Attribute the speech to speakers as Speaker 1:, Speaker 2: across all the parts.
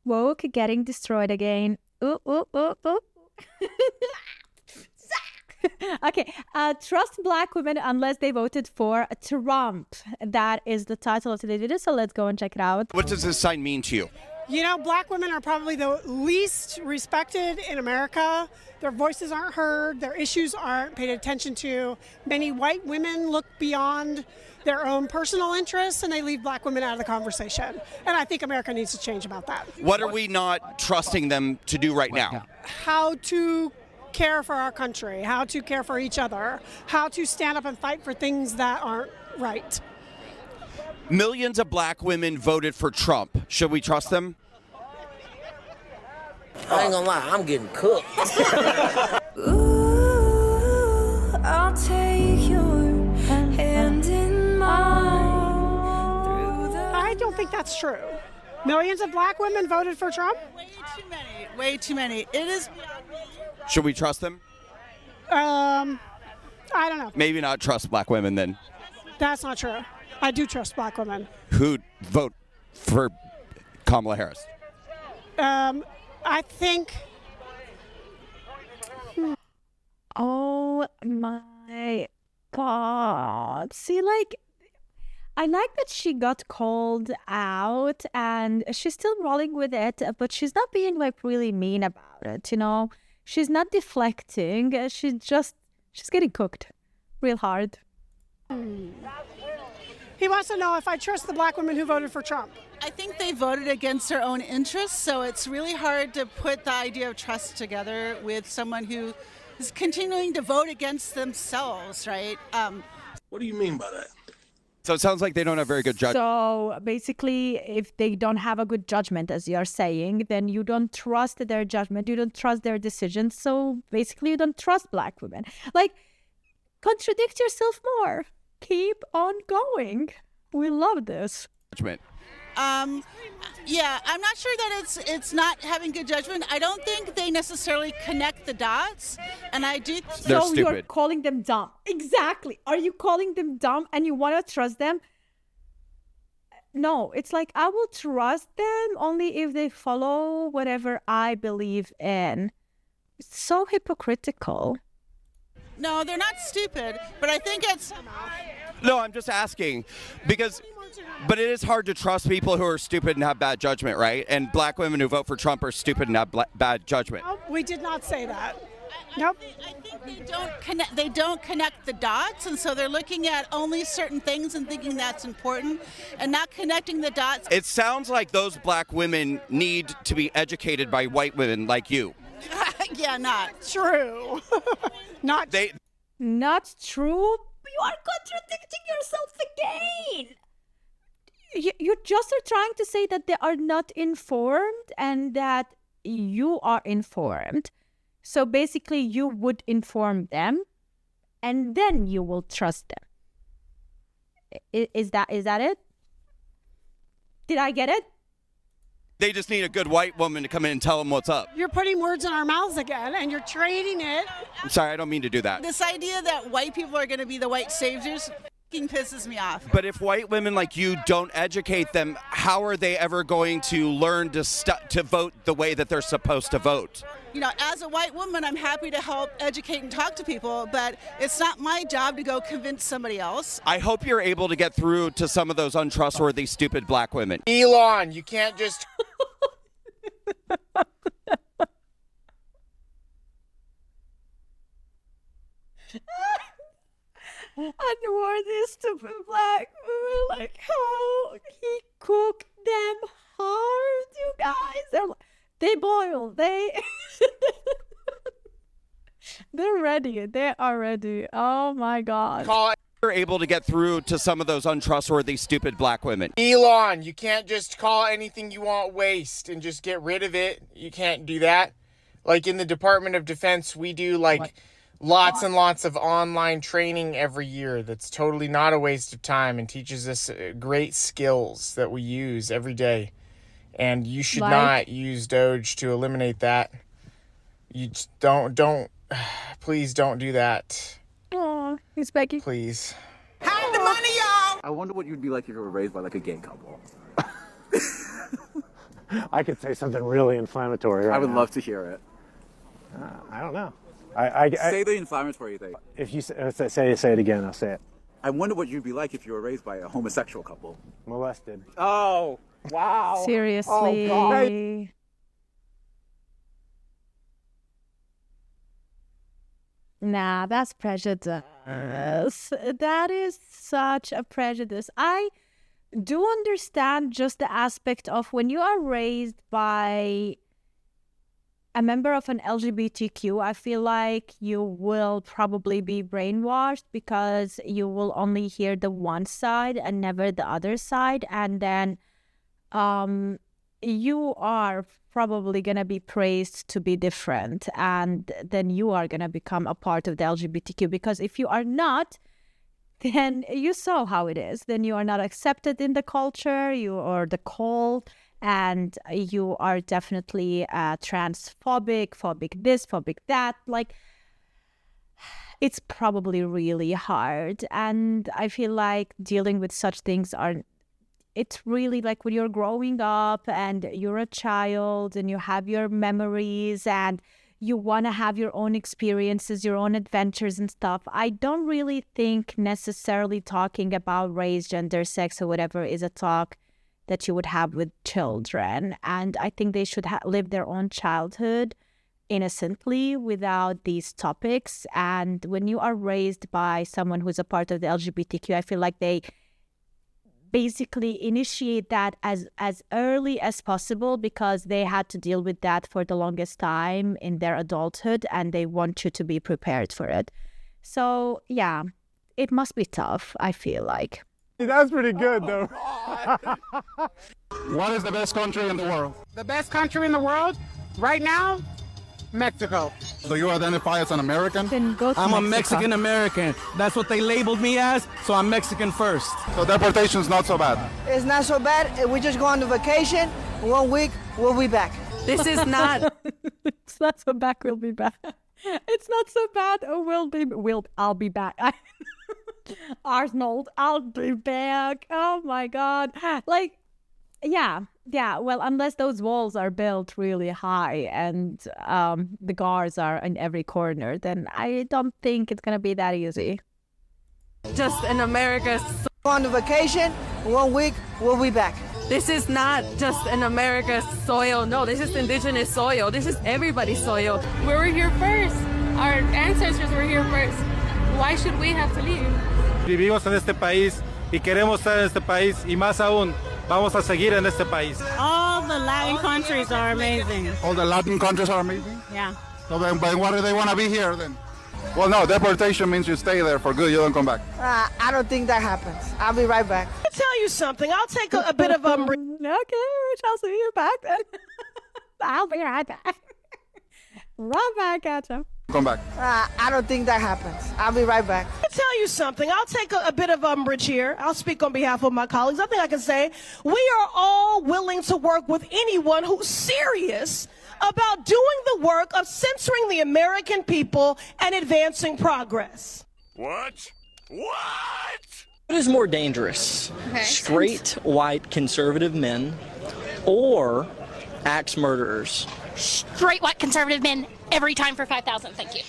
Speaker 1: Woke getting destroyed again. Ooh, ooh, ooh, ooh. Okay, trust black women unless they voted for Trump. That is the title of today's video, so let's go and check it out.
Speaker 2: What does this sign mean to you?
Speaker 3: You know, black women are probably the least respected in America. Their voices aren't heard, their issues aren't paid attention to. Many white women look beyond their own personal interests and they leave black women out of the conversation. And I think America needs to change about that.
Speaker 2: What are we not trusting them to do right now?
Speaker 3: How to care for our country, how to care for each other, how to stand up and fight for things that aren't right.
Speaker 2: Millions of black women voted for Trump. Should we trust them?
Speaker 4: I ain't gonna lie, I'm getting cooked.
Speaker 5: Ooh, I'll take your hand in mine through the...
Speaker 3: I don't think that's true. Millions of black women voted for Trump?
Speaker 6: Way too many. Way too many. It is.
Speaker 2: Should we trust them?
Speaker 3: I don't know.
Speaker 2: Maybe not trust black women then.
Speaker 3: That's not true. I do trust black women.
Speaker 2: Who'd vote for Kamala Harris?
Speaker 3: I think...
Speaker 1: Oh my God. See, like, I like that she got called out and she's still rolling with it, but she's not being like really mean about it, you know? She's not deflecting. She's getting cooked real hard.
Speaker 3: He wants to know if I trust the black women who voted for Trump.
Speaker 6: I think they voted against their own interests, so it's really hard to put the idea of trust together with someone who is continuing to vote against themselves, right?
Speaker 7: What do you mean by that?
Speaker 2: So it sounds like they don't have very good judgment.
Speaker 1: So basically, if they don't have a good judgment, as you're saying, then you don't trust their judgment, you don't trust their decisions. So basically, you don't trust black women. Like, contradict yourself more. Keep on going. We love this.
Speaker 2: Judgment.
Speaker 6: Yeah, I'm not sure that it's not having good judgment. I don't think they necessarily connect the dots, and I do.
Speaker 2: They're
Speaker 1: So you're
Speaker 2: stupid.
Speaker 1: calling them dumb. Exactly. Are you calling them dumb and you want to trust them? No, it's like I will trust them only if they follow whatever I believe in. It's so hypocritical.
Speaker 6: No, they're not stupid, but I think it's.
Speaker 2: No, I'm just asking because, but it is hard to trust people who are stupid and have bad judgment, right? And black women who vote for Trump are stupid and have bad judgment.
Speaker 3: Nope, we did not say that. Nope.
Speaker 6: I think they don't connect the dots, and so they're looking at only certain things and thinking that's important, and not connecting the dots.
Speaker 2: It sounds like those black women need to be educated by white women like you.
Speaker 6: Yeah, not
Speaker 3: True. Not
Speaker 2: They.
Speaker 1: Not true. You are contradicting yourself again. You just are trying to say that they are not informed and that you are informed. So basically, you would inform them, and then you will trust them. Is that it? Did I get it?
Speaker 2: They just need a good white woman to come in and tell them what's up.
Speaker 3: You're putting words in our mouths again, and you're trading it.
Speaker 2: I'm sorry, I don't mean to do that.
Speaker 6: This idea that white people are going to be the white saviors fucking pisses me off.
Speaker 2: But if white women like you don't educate them, how are they ever going to learn to vote the way that they're supposed to vote?
Speaker 6: You know, as a white woman, I'm happy to help educate and talk to people, but it's not my job to go convince somebody else.
Speaker 2: I hope you're able to get through to some of those untrustworthy, stupid black women.
Speaker 4: Elon, you can't just...
Speaker 1: Unworthy, stupid black women. Like how he cooked them hard, you guys. They boil. They're ready. They are ready. Oh my God.
Speaker 2: You're able to get through to some of those untrustworthy, stupid black women.
Speaker 4: Elon, you can't just call anything you want waste and just get rid of it. You can't do that. Like in the Department of Defense, we do lots and lots of online training every year that's totally not a waste of time and teaches us great skills that we use every day. And you should not use Doge to eliminate that. You just don't, please don't do that.
Speaker 1: Oh, he's begging.
Speaker 4: Please.
Speaker 6: Hide the money, y'all!
Speaker 8: I wonder what you'd be like if you were raised by like a gay couple. I could say something really inflammatory right
Speaker 9: I would
Speaker 8: now.
Speaker 9: love to hear it.
Speaker 8: I don't know.
Speaker 9: Say the inflammatory thing.
Speaker 8: If you say it again, I'll say it.
Speaker 9: I wonder what you'd be like if you were raised by a homosexual couple.
Speaker 8: Molested.
Speaker 9: Oh, wow.
Speaker 1: Seriously.
Speaker 9: Oh, God.
Speaker 1: Nah, that's prejudice. That is such a prejudice. I do understand just the aspect of when you are raised by a member of an LGBTQ, I feel like you will probably be brainwashed because you will only hear the one side and never the other side. And then you are probably going to be praised to be different. And then you are going to become a part of the LGBTQ, because if you are not, then you saw how it is. Then you are not accepted in the culture, you are the cult, and you are definitely transphobic, phobic this, phobic that. Like, it's probably really hard. And I feel like dealing with such things it's really like when you're growing up and you're a child and you have your memories and you want to have your own experiences, your own adventures and stuff. I don't really think necessarily talking about race, gender, sex, or whatever is a talk that you would have with children. And I think they should live their own childhood innocently without these topics. And when you are raised by someone who's a part of the LGBTQ, I feel like they basically initiate that as early as possible, because they had to deal with that for the longest time in their adulthood, and they want you to be prepared for it. So yeah, it must be tough, I feel like.
Speaker 8: That's pretty good, though.
Speaker 10: What is the best country in the world?
Speaker 11: The best country in the world right now? Mexico.
Speaker 10: Do you identify as an American?
Speaker 1: Then go to
Speaker 12: I'm
Speaker 1: Mexico.
Speaker 12: a Mexican American. That's what they labeled me as, so I'm Mexican first.
Speaker 10: So deportation's not so bad.
Speaker 13: It's not so bad. We just go on vacation. 1 week, we'll be back.
Speaker 1: This is not. It's not so bad. We'll be back. It's not so bad. Oh, I'll be back. Arnold, I'll be back. Oh my God. Like, yeah. Well, unless those walls are built really high and the guards are in every corner, then I don't think it's gonna be that easy.
Speaker 14: Just in America.
Speaker 13: On vacation, 1 week, we'll be back.
Speaker 14: This is not just in America's soil. No, this is indigenous soil. This is everybody's soil.
Speaker 15: We were here first. Our ancestors were here first. Why should we have to leave?
Speaker 16: Vivimos en este país y queremos estar en este país, y más aún, vamos a seguir en este país.
Speaker 17: All the Latin countries are amazing.
Speaker 10: All the Latin countries are amazing?
Speaker 17: Yeah.
Speaker 10: So then why do they want to be here then? Well, no, deportation means you stay there for good, you don't come back.
Speaker 13: I don't think that happens. I'll be right back.
Speaker 18: I'll tell you something. I'll take a bit of
Speaker 1: Okay, I'll see you back then. I'll be right back. Right back at you.
Speaker 10: Come back.
Speaker 13: I don't think that happens. I'll be right back.
Speaker 18: I'll tell you something. I'll take a bit of umbrage here. I'll speak on behalf of my colleagues. I think I can say we are all willing to work with anyone who's serious about doing the work of censoring the American people and advancing progress.
Speaker 19: What? What?
Speaker 20: What is more dangerous?
Speaker 19: Okay.
Speaker 20: Straight white conservative men or axe murderers?
Speaker 21: Straight white conservative men every time for 5,000. Thank you.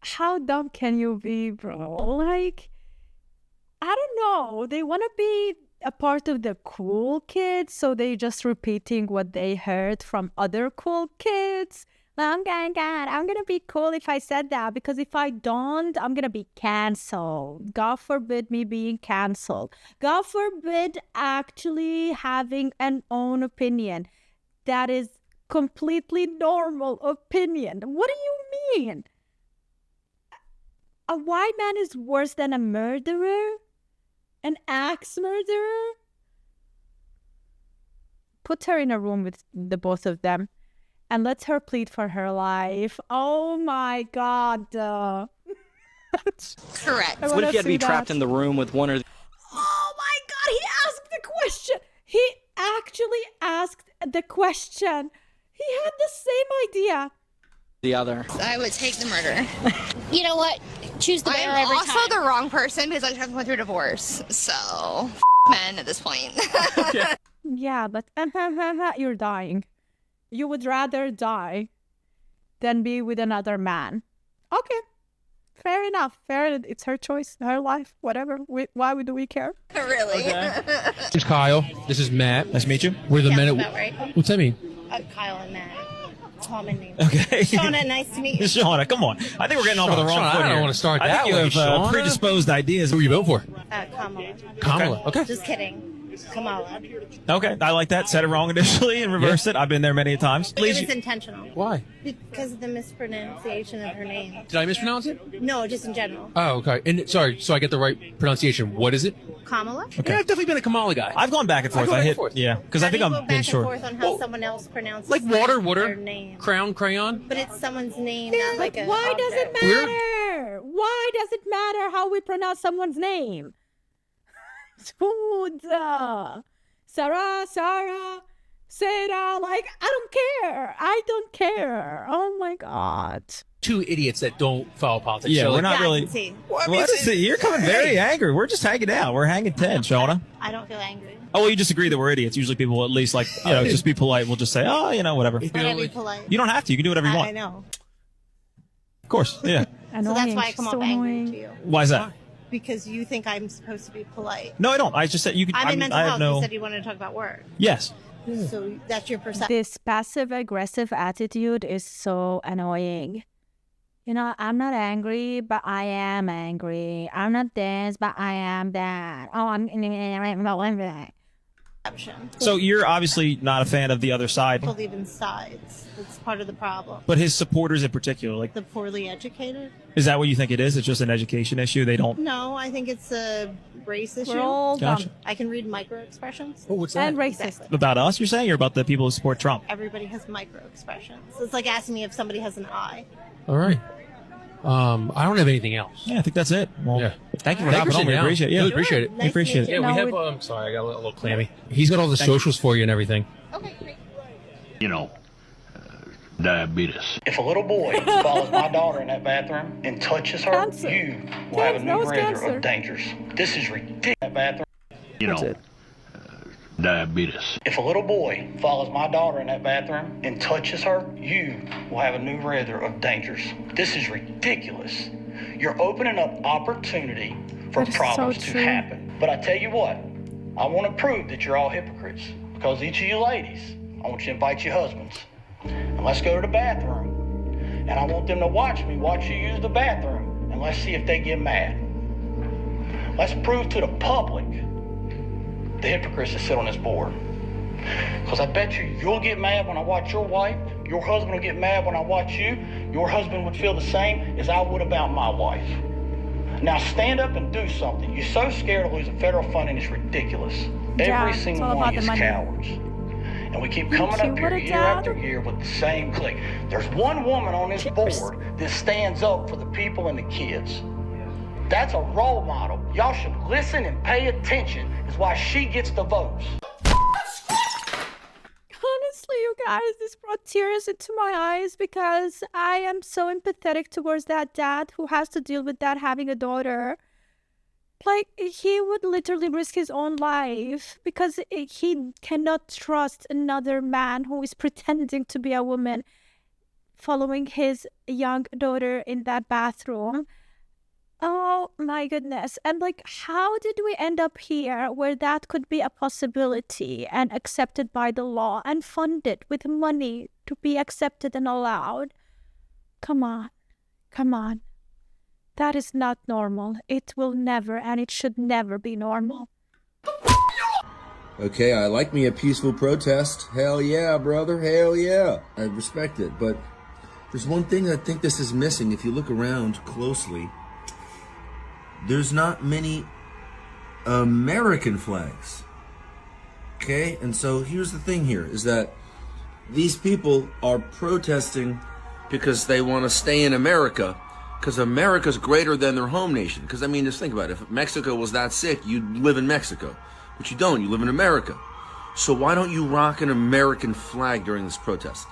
Speaker 1: How dumb can you be, bro? Like, I don't know. They want to be a part of the cool kids, so they just repeating what they heard from other cool kids. Oh my God, I'm gonna be cool if I said that, because if I don't, I'm gonna be canceled. God forbid me being canceled. God forbid actually having an own opinion. That is completely normal opinion. What do you mean? A white man is worse than a murderer? An axe murderer? Put her in a room with the both of them and let her plead for her life. Oh my God.
Speaker 21: Correct.
Speaker 20: What if you had to be trapped in the room with one or the...
Speaker 1: Oh my God, he asked the question. He actually asked the question. He had the same idea.
Speaker 20: the other?
Speaker 21: I would take the murder. You know what? choose the bear
Speaker 5: I'm
Speaker 21: every
Speaker 5: also
Speaker 21: time.
Speaker 5: the wrong person because I just went through a divorce. So, men at this point.
Speaker 1: Yeah, but you're dying. You would rather die than be with another man. Okay. Fair enough. Fair. It's her choice, her life, whatever. Why do we care?
Speaker 5: Really?
Speaker 22: This is Kyle. This is Matt. Nice to meet you. We're the men.
Speaker 21: about right.
Speaker 22: What's that mean?
Speaker 21: Kyle and Matt. Common name.
Speaker 23: Okay.
Speaker 21: Shauna, nice to meet you.
Speaker 23: Shauna, come on. I think we're getting off on the wrong foot
Speaker 22: I
Speaker 23: here.
Speaker 22: don't want to start
Speaker 23: I
Speaker 22: that
Speaker 23: think you
Speaker 22: way,
Speaker 23: have
Speaker 22: Shauna.
Speaker 23: predisposed ideas.
Speaker 22: Who are you vote for?
Speaker 21: Kamala.
Speaker 22: Kamala. Okay.
Speaker 21: Just kidding. Kamala.
Speaker 23: Okay, I like that. Said it wrong initially and reversed it. I've been there many times.
Speaker 21: It was intentional.
Speaker 22: Why?
Speaker 21: Because of the mispronunciation of her name.
Speaker 22: Did I mispronounce it?
Speaker 21: No, just in general.
Speaker 22: Oh, okay. And sorry, so I get the right pronunciation. What is it?
Speaker 21: Kamala?
Speaker 22: Okay. Yeah, I've definitely been a Kamala guy.
Speaker 23: I've gone back and forth. Yeah, because I think
Speaker 21: How
Speaker 23: I'm
Speaker 21: do you go
Speaker 23: being
Speaker 21: back
Speaker 23: short.
Speaker 21: and forth on how someone else pronounces
Speaker 22: Like water,
Speaker 21: their name?
Speaker 22: crown, crayon.
Speaker 21: But it's someo's name,
Speaker 1: Yeah,
Speaker 21: not like
Speaker 1: but
Speaker 21: a
Speaker 1: why does it
Speaker 21: object.
Speaker 1: matter? Why does it matter how we pronounce someone's name? Sarah, Sarah, like, I don't care. I don't care. Oh my God.
Speaker 22: Two idiots that don't follow politics.
Speaker 23: Yeah,
Speaker 22: So,
Speaker 23: we're
Speaker 22: like,
Speaker 23: not really. You're coming very angry. We're just hanging out. We're hanging 10, Shauna.
Speaker 21: I don't feel angry.
Speaker 23: Oh, well, you just agree that we're idiots. Usually people at least like, just be polite. We'll just say, oh, whatever.
Speaker 21: Why not be polite?
Speaker 23: You don't have to. You can do whatever you want.
Speaker 21: I know.
Speaker 23: Of course, yeah.
Speaker 21: So that's why I come off angry to you.
Speaker 23: Why is that?
Speaker 21: Because you think I'm supposed to be polite.
Speaker 23: No, I don't. I just said you could.
Speaker 21: I'm in mental
Speaker 23: I have
Speaker 21: health.
Speaker 23: no.
Speaker 21: You said you wanted to talk about work.
Speaker 23: Yes.
Speaker 21: So that's your perception.
Speaker 1: This passive-aggressive attitude is so annoying. You know, I'm not angry, but I am angry. I'm not this, but I am that. Oh, I'm that.
Speaker 23: So you're obviously not a fan of the other side,
Speaker 21: I believe in sides. It's part of the problem.
Speaker 23: but his supporters in particular, like,
Speaker 21: The poorly educated?
Speaker 23: is that what you think it is? It's just an education issue. They don't.
Speaker 21: No, I think it's a race issue.
Speaker 1: We're all
Speaker 23: Gotcha.
Speaker 1: dumb.
Speaker 21: I can read micro expressions.
Speaker 23: Oh, what's
Speaker 1: And racist.
Speaker 23: About us, you're saying, or about the people who support Trump?
Speaker 21: Everybody has micro expressions. It's like asking me if somebody has an eye.
Speaker 22: All right. I don't have anything else.
Speaker 23: Yeah, I think that's it. Well,
Speaker 22: Yeah.
Speaker 23: thank you for
Speaker 22: Thank
Speaker 23: hopping on. We
Speaker 22: sitting down.
Speaker 23: appreciate it. Yeah,
Speaker 22: Really appreciate it.
Speaker 23: We appreciate it.
Speaker 22: Yeah, we have. Sorry, I got a little clammy. He's got all the
Speaker 23: Thank you.
Speaker 22: socials for you and everything.
Speaker 19: You know, diabetes.
Speaker 24: If a little boy follows my daughter in that bathroom and touches her,
Speaker 1: Cancer.
Speaker 24: you will have a
Speaker 1: That
Speaker 24: new
Speaker 1: was
Speaker 24: razor
Speaker 1: cancer.
Speaker 24: of dangers. This is ridiculous. That bathroom.
Speaker 19: You know, diabetes.
Speaker 24: If a little boy follows my daughter in that bathroom and touches her, you will have a new razor of dangers. This is ridiculous. You're opening up opportunity for
Speaker 1: That is
Speaker 24: problems
Speaker 1: so
Speaker 24: to
Speaker 1: true.
Speaker 24: happen. But I tell you what, I want to prove that you're all hypocrites. Because each of you ladies, I want you to invite your husbands. And let's go to the bathroom. And I want them to watch me watch you use the bathroom. And let's see if they get mad. Let's prove to the public the hypocrites that sit on this board. Because I bet you'll get mad when I watch your wife. Your husband will get mad when I watch you. Your husband would feel the same as I would about my wife. Now stand up and do something. You're so scared of losing federal funding, it's ridiculous.
Speaker 1: Yeah,
Speaker 24: Every
Speaker 1: it's
Speaker 24: single
Speaker 1: all
Speaker 24: one
Speaker 1: about
Speaker 24: of
Speaker 1: the
Speaker 24: you is
Speaker 1: money.
Speaker 24: cowards. And we keep
Speaker 1: Thank
Speaker 24: coming
Speaker 1: you.
Speaker 24: up
Speaker 1: What
Speaker 24: here
Speaker 1: a
Speaker 24: year
Speaker 1: dad.
Speaker 24: after year with the same clique. There's one woman on this board that stands up for the people and the kids. That's a role model. Y'all should listen and pay attention. Is why she gets the votes.
Speaker 1: Honestly, you guys, this brought tears into my eyes because I am so empathetic towards that dad who has to deal with that having a daughter. Like, he would literally risk his own life because he cannot trust another man who is pretending to be a woman following his young daughter in that bathroom. Oh my goodness. And like, how did we end up here where that could be a possibility and accepted by the law and funded with money to be accepted and allowed? Come on. Come on. That is not normal. It will never and it should never be normal.
Speaker 25: Okay, I like me a peaceful protest. Hell yeah, brother. Hell yeah. I respect it. But there's one thing I think this is missing. If you look around closely, there's not many American flags. Okay? And so here's the thing here, is that these people are protesting because they want to stay in America, because America's greater than their home nation. Because, I mean, just think about it. If Mexico was that sick, you'd live in Mexico. But you don't. You live in America. So why don't you rock an American flag during this protest?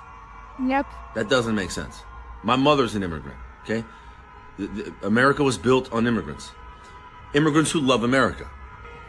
Speaker 1: Yep.
Speaker 25: That doesn't make sense. My mother's an immigrant, okay? America was built on immigrants. Immigrants who love America.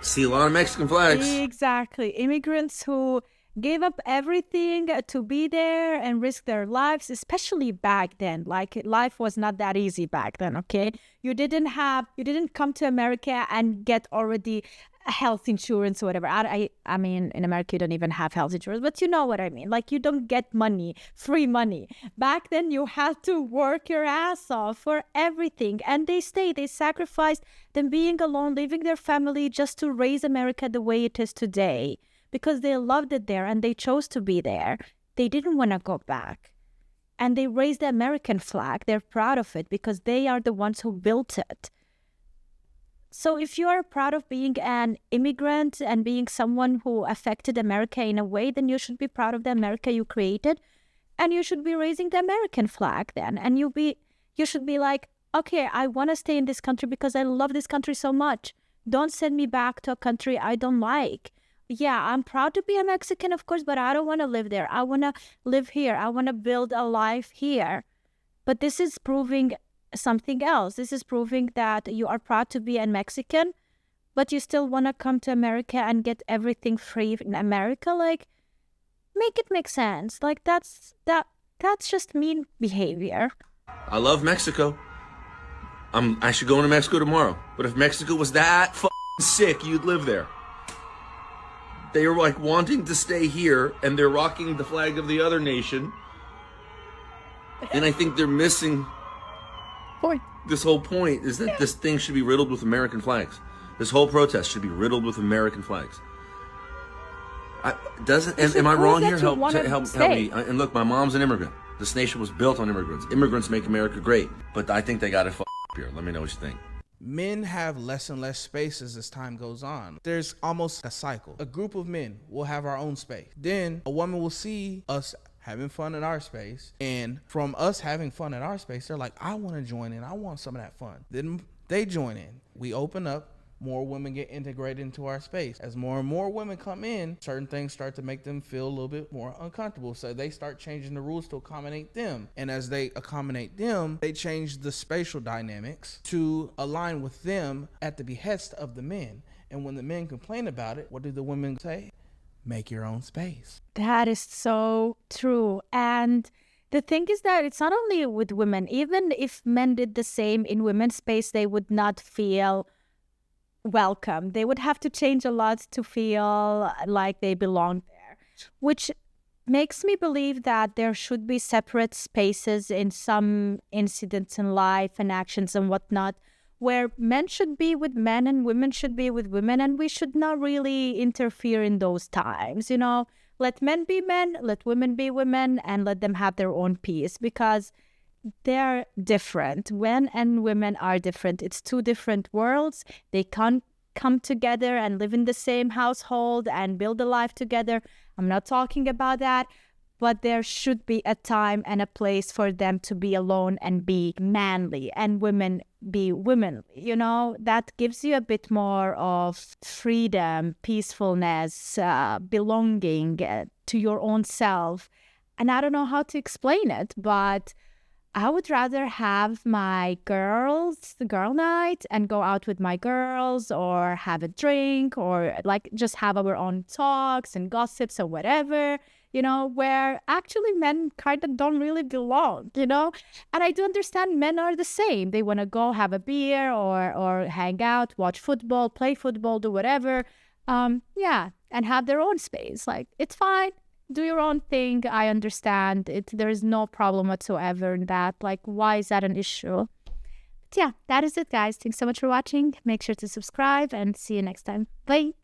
Speaker 25: See a lot of Mexican flags.
Speaker 1: Exactly. Immigrants who gave up everything to be there and risk their lives, especially back then. Like, life was not that easy back then, okay? You didn't come to America and get already health insurance or whatever. I mean, in America, you don't even have health insurance, but you know what I mean. Like, you don't get money, free money. Back then, you had to work your ass off for everything. And they sacrificed them being alone, leaving their family just to raise America the way it is today. Because they loved it there and they chose to be there. They didn't want to go back. And they raised the American flag. They're proud of it because they are the ones who built it. So if you are proud of being an immigrant and being someone who affected America in a way, then you should be proud of the America you created. And you should be raising the American flag then. And you should be like, okay, I want to stay in this country because I love this country so much. Don't send me back to a country I don't like. Yeah, I'm proud to be a Mexican, of course, but I don't want to live there. I want to live here. I want to build a life here. But this is proving something else. This is proving that you are proud to be a Mexican, but you still want to come to America and get everything free in America. Like, make it make sense. Like, that's just mean behavior.
Speaker 25: I love Mexico. I should go into Mexico tomorrow. But if Mexico was that f***ing sick, you'd live there. They are like wanting to stay here, and they're rocking the flag of the other nation. And I think they're missing this whole point, is that this thing should be riddled with American flags. This whole protest should be riddled with American flags. Am I wrong here? Help me. And look, my mom's an immigrant. This nation was built on immigrants. Immigrants make America great. But I think they got it up here. Let me know what you think.
Speaker 2: Men have less and less spaces as time goes on. There's almost a cycle. A group of men will have our own space. Then a woman will see us having fun in our space. And from us having fun in our space, they're like, I want to join in. I want some of that fun. Then they join in. We open up. More women get integrated into our space. As more and more women come in, certain things start to make them feel a little bit more uncomfortable. So they start changing the rules to accommodate them. And as they accommodate them, they change the spatial dynamics to align with them at the behest of the men. And when the men complain about it, what do the women say? Make your own space.
Speaker 1: That is so true. And the thing is that it's not only with women. Even if men did the same in women's space, they would not feel welcome. They would have to change a lot to feel like they belong there, which makes me believe that there should be separate spaces in some incidents in life and actions and whatnot, where men should be with men and women should be with women, and we should not really interfere in those times. You know, let men be men, let women be women, and let them have their own peace, because they're different. Men and women are different. It's two different worlds. They can't come together and live in the same household and build a life together. I'm not talking about that, but there should be a time and a place for them to be alone and be manly, and women be womanly. You know, that gives you a bit more of freedom, peacefulness, belonging to your own self. And I don't know how to explain it, but I would rather have my girl night and go out with my girls, or have a drink, or like just have our own talks and gossips or whatever, you know, where actually men kind of don't really belong, you know. And I do understand men are the same. They want to go have a beer or hang out, watch football, play football, do whatever. Yeah, and have their own space. Like, it's fine. Do your own thing. I understand it. There is no problem whatsoever in that. Like, why is that an issue? But yeah, that is it, guys. Thanks so much for watching. Make sure to subscribe and see you next time. Bye.